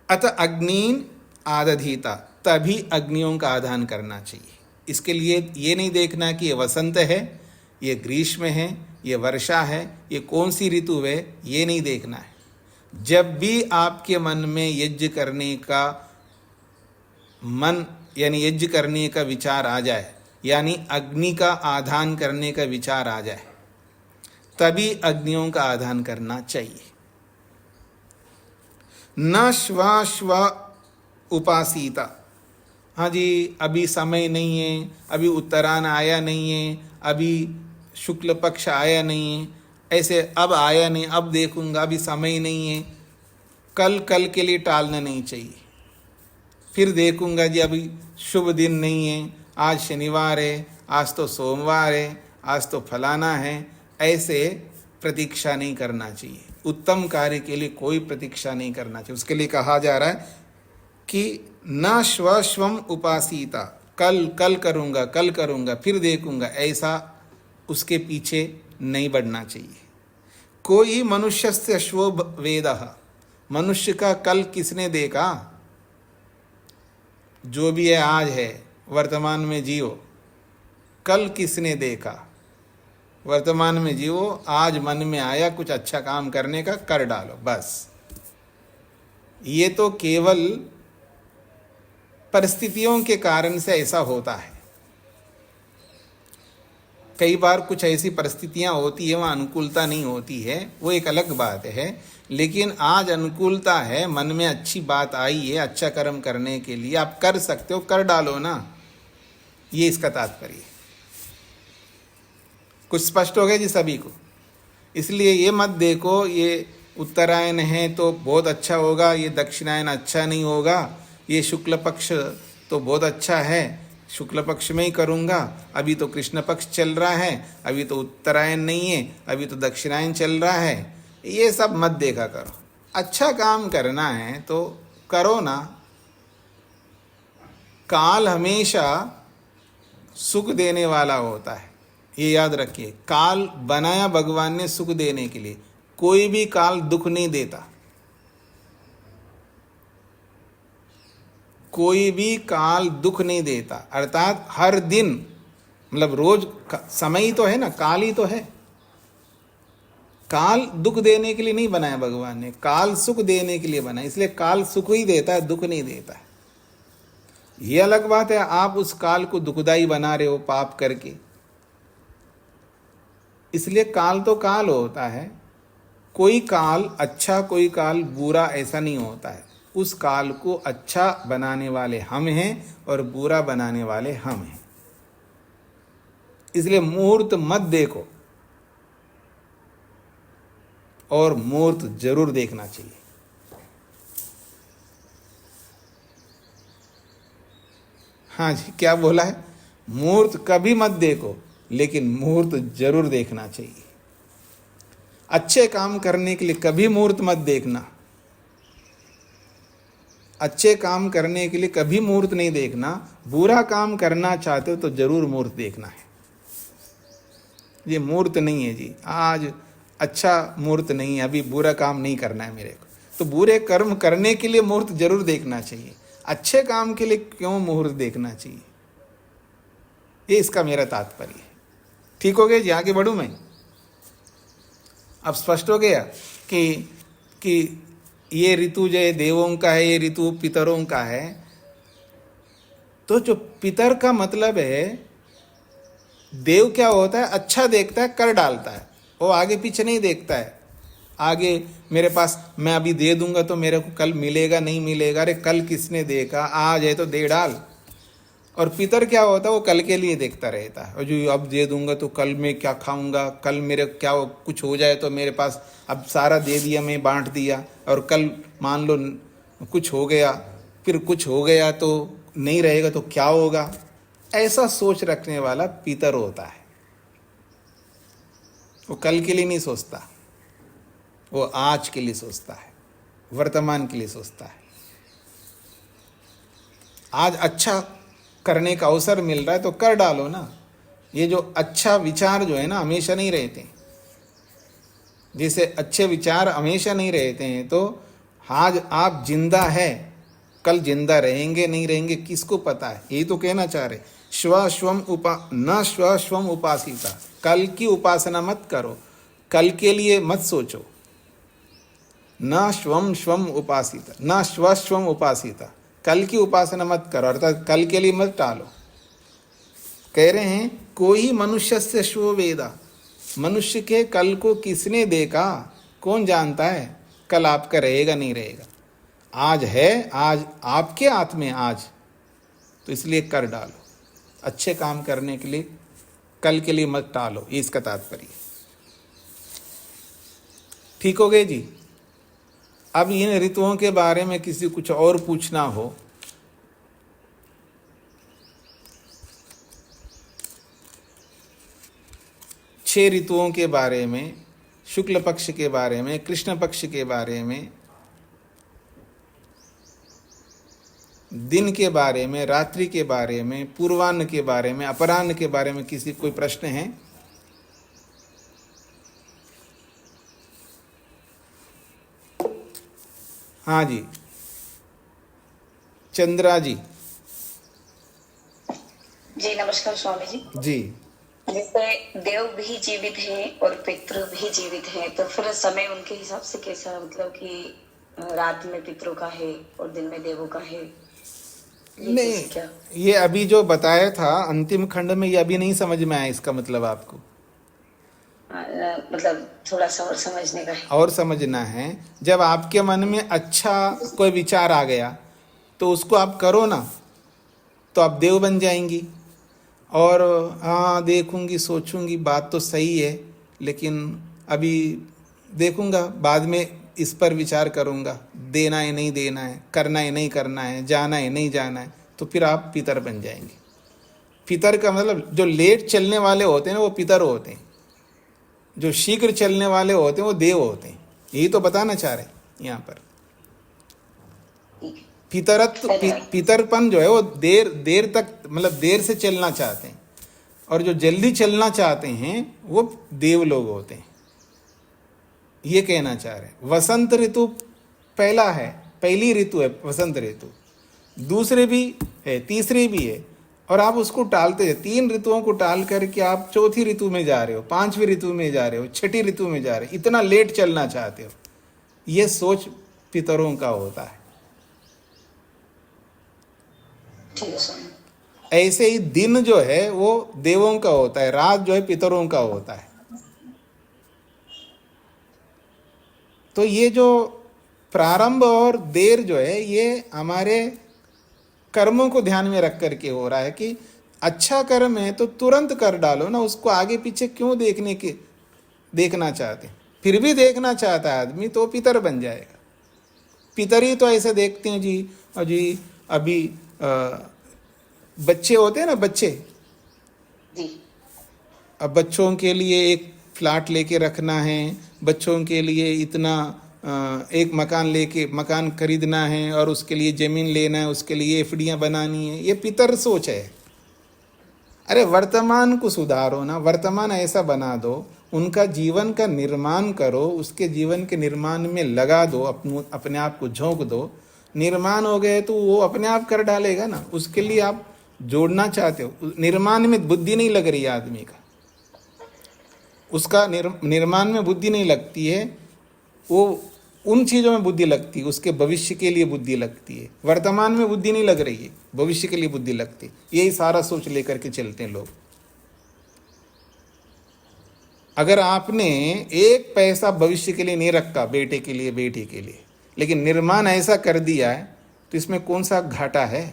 अत अग्नीन आदधीता, तभी अग्नियों का आधान करना चाहिए। इसके लिए ये नहीं देखना कि ये वसंत है, ये ग्रीष्म है, ये वर्षा है, ये कौन सी ऋतु है, ये नहीं देखना है। जब भी आपके मन में यज्ञ करने का मन, यानी यज्ञ करने का विचार आ जाए, यानी अग्नि का आधान करने का विचार आ जाए, तभी अग्नियों का आधान करना चाहिए। न श्व उपासीता, हाँ जी, अभी समय नहीं है, अभी उत्तरायण आया नहीं है, अभी शुक्ल पक्ष आया नहीं है, ऐसे अब आया नहीं, अब देखूंगा, अभी समय नहीं है, कल के लिए टालना नहीं चाहिए। फिर देखूंगा जी, अभी शुभ दिन नहीं है, आज शनिवार है, आज तो सोमवार है, आज तो फलाना है, ऐसे प्रतीक्षा नहीं करना चाहिए। उत्तम कार्य के लिए कोई प्रतीक्षा नहीं करना चाहिए। उसके लिए कहा जा रहा है कि न श्वम उपासीता, कल करूँगा, फिर देखूंगा, ऐसा उसके पीछे नहीं बढ़ना चाहिए। कोई मनुष्यस्य श्वो वेदः, मनुष्य का कल किसने देखा? जो भी है आज है, वर्तमान में जियो। कल किसने देखा? वर्तमान में जियो, आज मन में आया कुछ अच्छा काम करने का, कर डालो बस। ये तो केवल परिस्थितियों के कारण से ऐसा होता है। कई बार कुछ ऐसी परिस्थितियां होती है वहाँ अनुकूलता नहीं होती है, वो एक अलग बात है। लेकिन आज अनुकूलता है, मन में अच्छी बात आई है अच्छा कर्म करने के लिए, आप कर सकते हो, कर डालो ना। ये इसका तात्पर्य है। कुछ स्पष्ट हो गया जी सभी को? इसलिए ये मत देखो ये उत्तरायण है तो बहुत अच्छा होगा, ये दक्षिणायन अच्छा नहीं होगा, ये शुक्ल पक्ष तो बहुत अच्छा है, शुक्ल पक्ष में ही करूँगा, अभी तो कृष्ण पक्ष चल रहा है, अभी तो उत्तरायण नहीं है, अभी तो दक्षिणायन चल रहा है। ये सब मत देखा करो। अच्छा काम करना है तो करो ना। काल हमेशा सुख देने वाला होता है, ये याद रखिए। काल बनाया भगवान ने सुख देने के लिए, कोई भी काल दुख नहीं देता। कोई भी काल दुख नहीं देता, अर्थात हर दिन, मतलब रोज समय ही तो है ना, काल ही तो है। काल दुख देने के लिए नहीं बनाया भगवान ने, काल सुख देने के लिए बनाया। इसलिए काल सुख ही देता है, दुख नहीं देता है। ये अलग बात है आप उस काल को दुखदाई बना रहे हो पाप करके। इसलिए काल तो काल होता है, कोई काल अच्छा कोई काल बुरा ऐसा नहीं होता है। उस काल को अच्छा बनाने वाले हम हैं और बुरा बनाने वाले हम हैं। इसलिए मुहूर्त मत देखो, और मुहूर्त जरूर देखना चाहिए। हाँ जी, क्या बोला है? मुहूर्त कभी मत देखो, लेकिन मुहूर्त जरूर देखना चाहिए। अच्छे काम करने के लिए कभी मुहूर्त मत देखना। अच्छे काम करने के लिए कभी मुहूर्त नहीं देखना। बुरा काम करना चाहते हो तो जरूर मुहूर्त देखना है। ये मुहूर्त नहीं है जी, आज अच्छा मुहूर्त नहीं है, अभी बुरा काम नहीं करना है मेरे को, तो बुरे कर्म करने के लिए मुहूर्त जरूर देखना चाहिए। अच्छे काम के लिए क्यों मुहूर्त देखना चाहिए? ये इसका मेरा तात्पर्य है। ठीक हो गया जी? आगे बढ़ूं मैं? अब स्पष्ट हो गया कि ये ऋतु जो है देवों का है, ये ऋतु पितरों का है। तो जो पितर का मतलब है, देव क्या होता है? अच्छा देखता है, कर डालता है, वो आगे पीछे नहीं देखता है। आगे मेरे पास मैं अभी दे दूंगा तो मेरे को कल मिलेगा नहीं मिलेगा, अरे कल किसने देखा, आज है तो दे डाल। और पितर क्या होता है? वो कल के लिए देखता रहता है, और जो अब दे दूंगा तो कल मैं क्या खाऊंगा, कल मेरे क्या कुछ हो जाए तो मेरे पास, अब सारा दे दिया मैं, बांट दिया, और कल मान लो कुछ हो गया, फिर कुछ हो गया तो नहीं रहेगा तो क्या होगा, ऐसा सोच रखने वाला पितर होता है। वो कल के लिए नहीं सोचता, वो आज के लिए सोचता है, वर्तमान के लिए सोचता है। आज अच्छा करने का अवसर मिल रहा है तो कर डालो ना। ये जो अच्छा विचार जो है ना, हमेशा नहीं रहते। जैसे अच्छे विचार हमेशा नहीं रहते हैं, तो आज आप जिंदा है, कल जिंदा रहेंगे नहीं रहेंगे किसको पता है? यही तो कहना चाह रहे। न स्वस्वम उपासिता, कल की उपासना मत करो, कल के लिए मत सोचो। न स्वम उपासिता, न स्वस्वम उपासिता, कल की उपासना मत करो, अर्थात कल के लिए मत टालो। कह रहे हैं कोई मनुष्य से श्व वेदा, मनुष्य के कल को किसने देखा? कौन जानता है कल आपका रहेगा नहीं रहेगा? आज है, आज आपके हाथ में आज, तो इसलिए कर डालो। अच्छे काम करने के लिए कल के लिए मत टालो, ये इसका तात्पर्य। ठीक हो गए जी? अब इन ऋतुओं के बारे में किसी कुछ और पूछना हो, छह ऋतुओं के बारे में, शुक्ल पक्ष के बारे में, कृष्ण पक्ष के बारे में, दिन के बारे में, रात्रि के बारे में, पूर्वाह्न के बारे में, अपराह्न के बारे में किसी कोई प्रश्न है? हाँ जी, चंद्रा जी। जी नमस्कार स्वामी जी। जी जैसे देव भी जीवित हैं और पितृ भी जीवित हैं, तो फिर समय उनके हिसाब से कैसा, मतलब कि रात में पितरों का है और दिन में देवों का है, ये नहीं, कैसे क्या? ये अभी जो बताया था अंतिम खंड में, ये अभी नहीं समझ में आया इसका मतलब आपको? मतलब थोड़ा सा और समझने का है। और समझना है, जब आपके मन में अच्छा कोई विचार आ गया तो उसको आप करो ना, तो आप देव बन जाएंगी। और हाँ देखूंगी, सोचूंगी, बात तो सही है, लेकिन अभी देखूंगा, बाद में इस पर विचार करूंगा, देना है नहीं देना है, करना है नहीं करना है, जाना है नहीं जाना है, तो फिर आप पितर बन जाएंगे। पितर का मतलब जो लेट चलने वाले होते हैं ना, वो पितर होते हैं। जो शीघ्र चलने वाले होते हैं वो देव होते हैं। यही तो बताना चाह रहे हैं यहाँ पर। पितरपन जो है वो देर तक, मतलब देर से चलना चाहते हैं, और जो जल्दी चलना चाहते हैं वो देव लोग होते हैं। ये कहना चाह रहे हैं। वसंत ऋतु पहला है, पहली ऋतु है वसंत ऋतु, दूसरे भी है, तीसरी भी है, और आप उसको टालते हैं। 3 ऋतुओं को टाल करके आप चौथी ऋतु में जा रहे हो, 5वीं ऋतु में जा रहे हो, 6ठी ऋतु में जा रहे हो, इतना लेट चलना चाहते हो। ये सोच पितरों का होता है। ऐसे ही दिन जो है वो देवों का होता है, रात जो है पितरों का होता है। तो ये जो प्रारंभ और देर जो है, ये हमारे कर्मों को ध्यान में रख करके हो रहा है कि अच्छा कर्म है तो तुरंत कर डालो ना, उसको आगे पीछे क्यों देखना चाहते। फिर भी देखना चाहता है आदमी तो पितर बन जाएगा। पितर ही तो ऐसे देखते हैं जी, और जी अभी बच्चे होते हैं ना, बच्चे, अब बच्चों के लिए एक फ्लैट लेके रखना है, बच्चों के लिए इतना एक मकान खरीदना है, और उसके लिए ज़मीन लेना है, उसके लिए एफडियाँ बनानी है। ये पितर सोच है। अरे वर्तमान को सुधारो ना, वर्तमान ऐसा बना दो, उनका जीवन का निर्माण करो, उसके जीवन के निर्माण में लगा दो, अपने आप को झोंक दो। निर्माण हो गए तो वो अपने आप कर डालेगा ना। उसके लिए आप जोड़ना चाहते हो, निर्माण में बुद्धि नहीं लग रही है आदमी का, उसका निर्माण में बुद्धि नहीं लगती है, वो उन चीज़ों में बुद्धि लगती है, उसके भविष्य के लिए बुद्धि लगती है। वर्तमान में बुद्धि नहीं लग रही है, भविष्य के लिए बुद्धि लगती है। यही सारा सोच लेकर के चलते हैं लोग। अगर आपने एक पैसा भविष्य के लिए नहीं रखा, बेटे के लिए, बेटी के लिए, लेकिन निर्माण ऐसा कर दिया है, तो इसमें कौन सा घाटा है?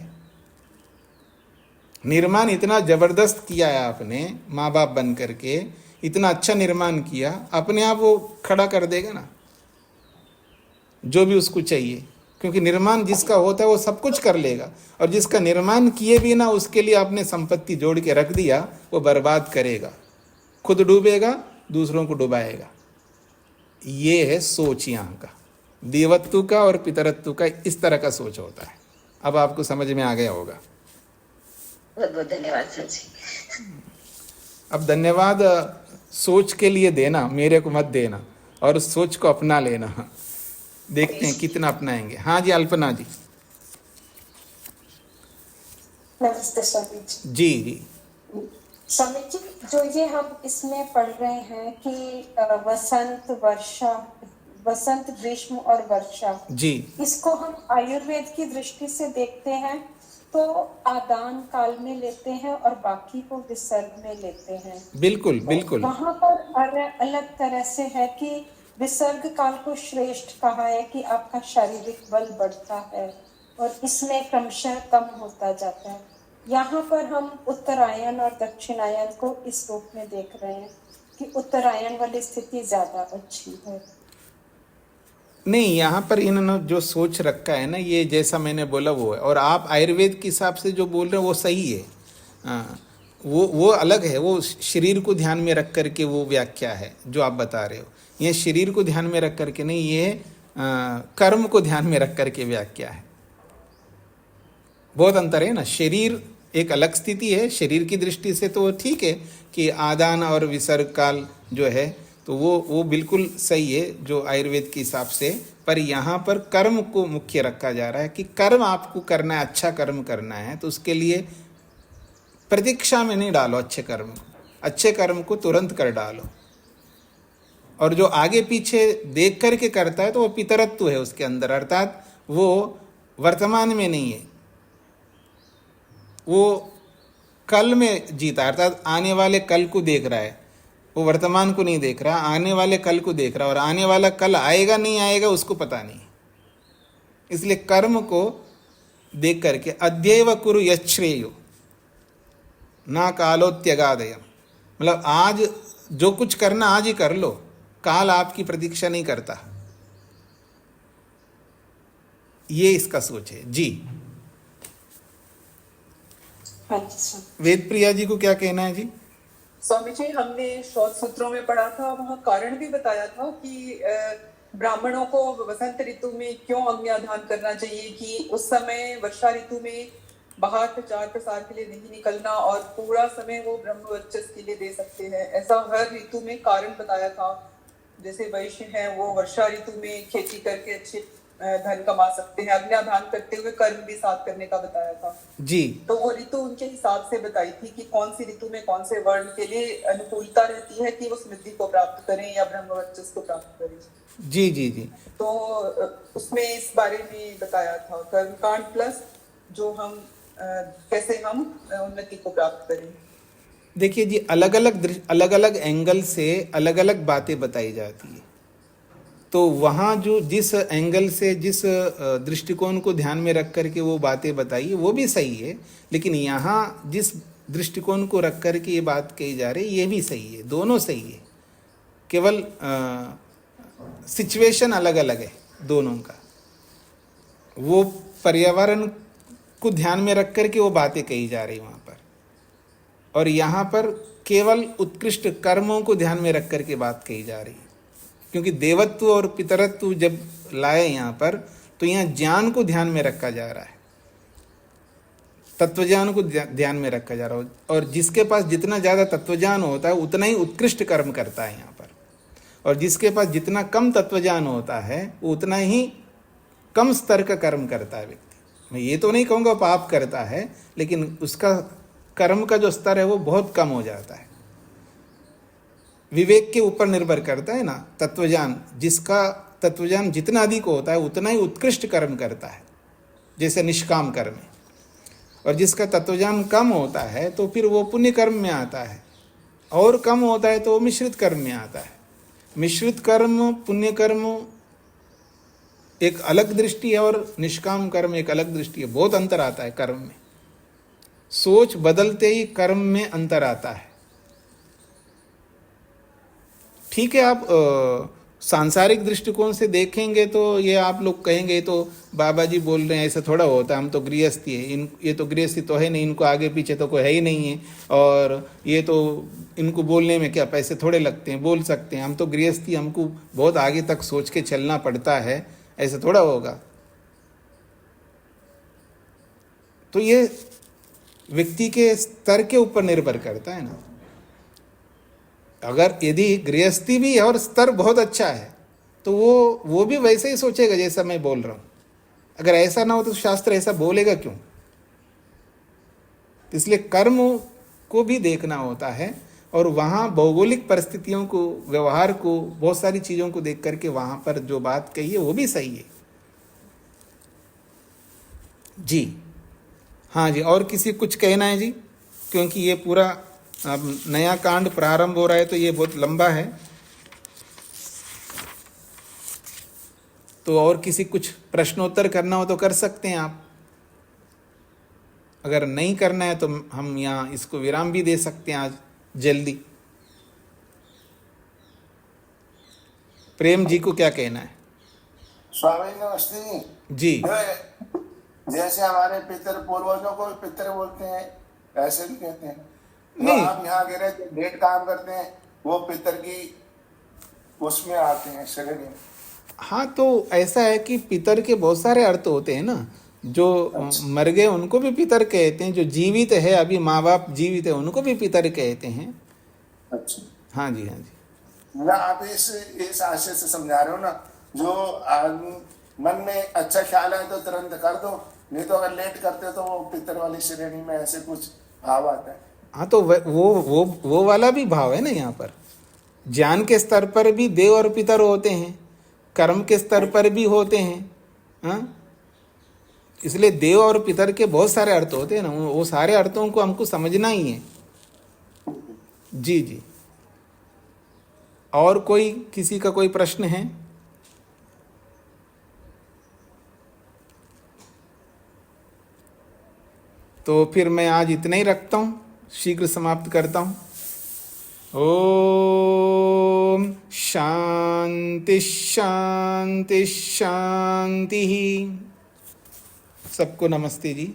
निर्माण इतना जबरदस्त किया है आपने, माँ बाप बन करके इतना अच्छा निर्माण किया, अपने आप वो खड़ा कर देगा ना जो भी उसको चाहिए। क्योंकि निर्माण जिसका होता है वो सब कुछ कर लेगा, और जिसका निर्माण किए भी ना, उसके लिए आपने संपत्ति जोड़ के रख दिया, वो बर्बाद करेगा, खुद डूबेगा, दूसरों को डुबाएगा। ये है सोच यहाँ का, देवत्व का और पितरत्व का, इस तरह का सोच होता है। अब आपको समझ में आ गया होगा। बहुत बहुत धन्यवाद सर जी। अब धन्यवाद सोच के लिए देना, मेरे को मत देना, और उस सोच को अपना लेना। देखते हैं कितना अपनाएंगे। हाँ जी, अल्पना जी। नमस्ते स्वामी जी। जी जी स्वामी जी, जो ये हम इसमें पढ़ रहे हैं कि वसंत ग्रीष्म और वर्षा जी, इसको हम आयुर्वेद की दृष्टि से देखते हैं तो आदान काल में लेते हैं और बाकी को विसर्ग में लेते हैं। बिल्कुल बिल्कुल। वहां पर अलग तरह से है कि विसर्ग काल को श्रेष्ठ कहा है कि आपका शारीरिक बल बढ़ता है और इसमें क्रमशः कम होता जाता है। यहाँ पर हम उत्तरायण और दक्षिणायन को इस रूप में देख रहे हैं कि उत्तरायण वाली स्थिति ज्यादा अच्छी है। नहीं, यहाँ पर इन्होंने जो सोच रखा है ना, ये जैसा मैंने बोला वो है, और आप आयुर्वेद के हिसाब से जो बोल रहे हो वो सही है। वो अलग है, वो शरीर को ध्यान में रख करके वो व्याख्या है जो आप बता रहे हो। ये शरीर को ध्यान में रख करके नहीं, ये कर्म को ध्यान में रख करके व्याख्या है। बहुत अंतर है ना। शरीर एक अलग स्थिति है, शरीर की दृष्टि से तो ठीक है कि आदान और विसर्ग काल जो है तो वो बिल्कुल सही है जो आयुर्वेद के हिसाब से पर यहाँ पर कर्म को मुख्य रखा जा रहा है कि कर्म आपको करना है, अच्छा कर्म करना है, तो उसके लिए प्रतीक्षा में नहीं डालो अच्छे कर्म को तुरंत कर डालो। और जो आगे पीछे देख करके करता है तो वो पितरत्व है उसके अंदर, अर्थात वो वर्तमान में नहीं है, वो कल में जीता, अर्थात आने वाले कल को देख रहा है, वो वर्तमान को नहीं देख रहा, आने वाले कल को देख रहा है, और आने वाला कल आएगा नहीं आएगा उसको पता नहीं। इसलिए कर्म को देख करके अद्यैव कुरु यच्छ्रेयो ना कालोत्यगादयम्, मतलब आज जो कुछ करना आज ही कर लो, काल आपकी प्रतीक्षा नहीं करता। ये इसका सोच है जी। हाँ जी स्वामी। वेद प्रिया जी को क्या कहना है जी? स्वामी जी, हमने शौच सूत्रों में पढ़ा था, वहाँ कारण भी बताया था कि ब्राह्मणों को वसंत ऋतु में क्यों अग्न्याधान करना चाहिए, कि उस समय वर्षा ऋतु में बाहर प्रचार प्रसार के लिए नहीं निकलना और पूरा समय वो ब्रह्मवर्चस्व के लिए दे सकते हैं। ऐसा हर ऋतु में कारण बताया था। जैसे वैश्य हैं वो वर्षा ऋतु में खेती करके अच्छे धन कमा सकते हैं, अग्न्याधान करते हुए कर्म भी साथ करने का बताया था जी। तो वो ऋतु उनके हिसाब से बताई थी कि कौन सी ऋतु में कौन से वर्ण के लिए अनुकूलता रहती है कि वो समृद्धि को प्राप्त करें या ब्रह्मवर्चस्व को प्राप्त करें। जी जी जी। तो उसमें इस बारे में बताया था कर्मकांड प्लस जो हम कैसे हम उन्नति को प्राप्त करें। देखिए जी, अलग अलग एंगल से अलग अलग बातें बताई जाती है, तो वहाँ जो जिस एंगल से जिस दृष्टिकोण को ध्यान में रख करके वो बातें बताई वो भी सही है, लेकिन यहाँ जिस दृष्टिकोण को रख करके ये बात कही जा रही है ये भी सही है, दोनों सही है, केवल सिचुएशन अलग अलग है दोनों का। वो पर्यावरण को ध्यान में रख करके वो बातें कही जा रही वहाँ पर, और यहाँ पर केवल उत्कृष्ट कर्मों को ध्यान में रख करके बात कही जा रही है। क्योंकि देवत्व और पितरत्व जब लाए यहाँ पर, तो यहाँ ज्ञान को ध्यान में रखा जा रहा है, तत्वज्ञान को ध्यान में रखा जा रहा है, और जिसके पास जितना ज़्यादा तत्वज्ञान होता है उतना ही उत्कृष्ट कर्म करता है यहाँ पर, और जिसके पास जितना कम तत्वज्ञान होता है वो उतना ही कम स्तर का कर्म करता है व्यक्ति। मैं ये तो नहीं कहूँगा पाप करता है, लेकिन उसका कर्म का जो स्तर है वो बहुत कम हो जाता है। विवेक के ऊपर निर्भर करता है ना तत्वज्ञान, जिसका तत्वज्ञान जितना अधिक होता है उतना ही उत्कृष्ट कर्म करता है, जैसे निष्काम कर्म है, और जिसका तत्वज्ञान कम होता है तो फिर वो पुण्य कर्म में आता है, और कम होता है तो वो मिश्रित कर्म में आता है। मिश्रित कर्म पुण्य कर्म एक अलग दृष्टि है और निष्काम कर्म एक अलग दृष्टि है, बहुत अंतर आता है कर्म में। सोच बदलते ही कर्म में अंतर आता है। ठीक है, आप सांसारिक दृष्टिकोण से देखेंगे तो ये आप लोग कहेंगे तो बाबा जी बोल रहे हैं ऐसा थोड़ा होता है, हम तो गृहस्थी है, ये तो गृहस्थी तो है नहीं, इनको आगे पीछे तो कोई है ही नहीं है, और ये तो इनको बोलने में क्या पैसे थोड़े लगते हैं, बोल सकते हैं, हम तो गृहस्थी, हमको बहुत आगे तक सोच के चलना पड़ता है, ऐसा थोड़ा होगा। तो ये व्यक्ति के स्तर के ऊपर निर्भर करता है ना। अगर यदि गृहस्थी भी है और स्तर बहुत अच्छा है तो वो भी वैसे ही सोचेगा जैसा मैं बोल रहा हूँ। अगर ऐसा ना हो तो शास्त्र ऐसा बोलेगा क्यों? इसलिए कर्म को भी देखना होता है, और वहाँ भौगोलिक परिस्थितियों को, व्यवहार को, बहुत सारी चीज़ों को देख करके वहाँ पर जो बात कही है वो भी सही है जी। हाँ जी, और किसी कुछ कहना है जी? क्योंकि ये पूरा अब नया कांड प्रारंभ हो रहा है तो ये बहुत लंबा है, तो और किसी कुछ प्रश्नोत्तर करना हो तो कर सकते हैं आप। अगर नहीं करना है तो हम यहाँ इसको विराम भी दे सकते हैं आज जल्दी। प्रेम जी को क्या कहना है? स्वामी नमस्ते जी। जैसे हमारे पितर पूर्वजों को पितर बोलते हैं, ऐसे भी कहते हैं। नहीं, आप यहाँ कह रहे हैं डेढ़ काम करते हैं वो पितर की उसमें आते हैं श्रेणी में। हाँ, तो ऐसा है कि पितर के बहुत सारे अर्थ होते हैं ना। जो मर गए उनको भी पितर कहते हैं, जो जीवित है अभी माँ बाप जीवित है उनको भी पितर कहते हैं। अच्छा, हाँ जी, हाँ जी। ना आप इस आशय से समझा रहे हो ना जो मन में अच्छा ख्याल है तो तुरंत कर दो, नहीं तो अगर लेट करते तो वो पितर वाली श्रेणी में ऐसे कुछ भाव आता है। हाँ, तो वो वाला भी भाव है ना यहाँ पर। ज्ञान के स्तर पर भी देव और पितर होते हैं, कर्म के स्तर पर भी होते हैं। हाँ, इसलिए देव और पितर के बहुत सारे अर्थ होते हैं ना, वो सारे अर्थों को हमको समझना ही है। जी जी। और कोई किसी का कोई प्रश्न है? तो फिर मैं आज इतना ही रखता हूँ, शीघ्र समाप्त करता हूँ। ओम शांति शांति शांति। सबको नमस्ते जी।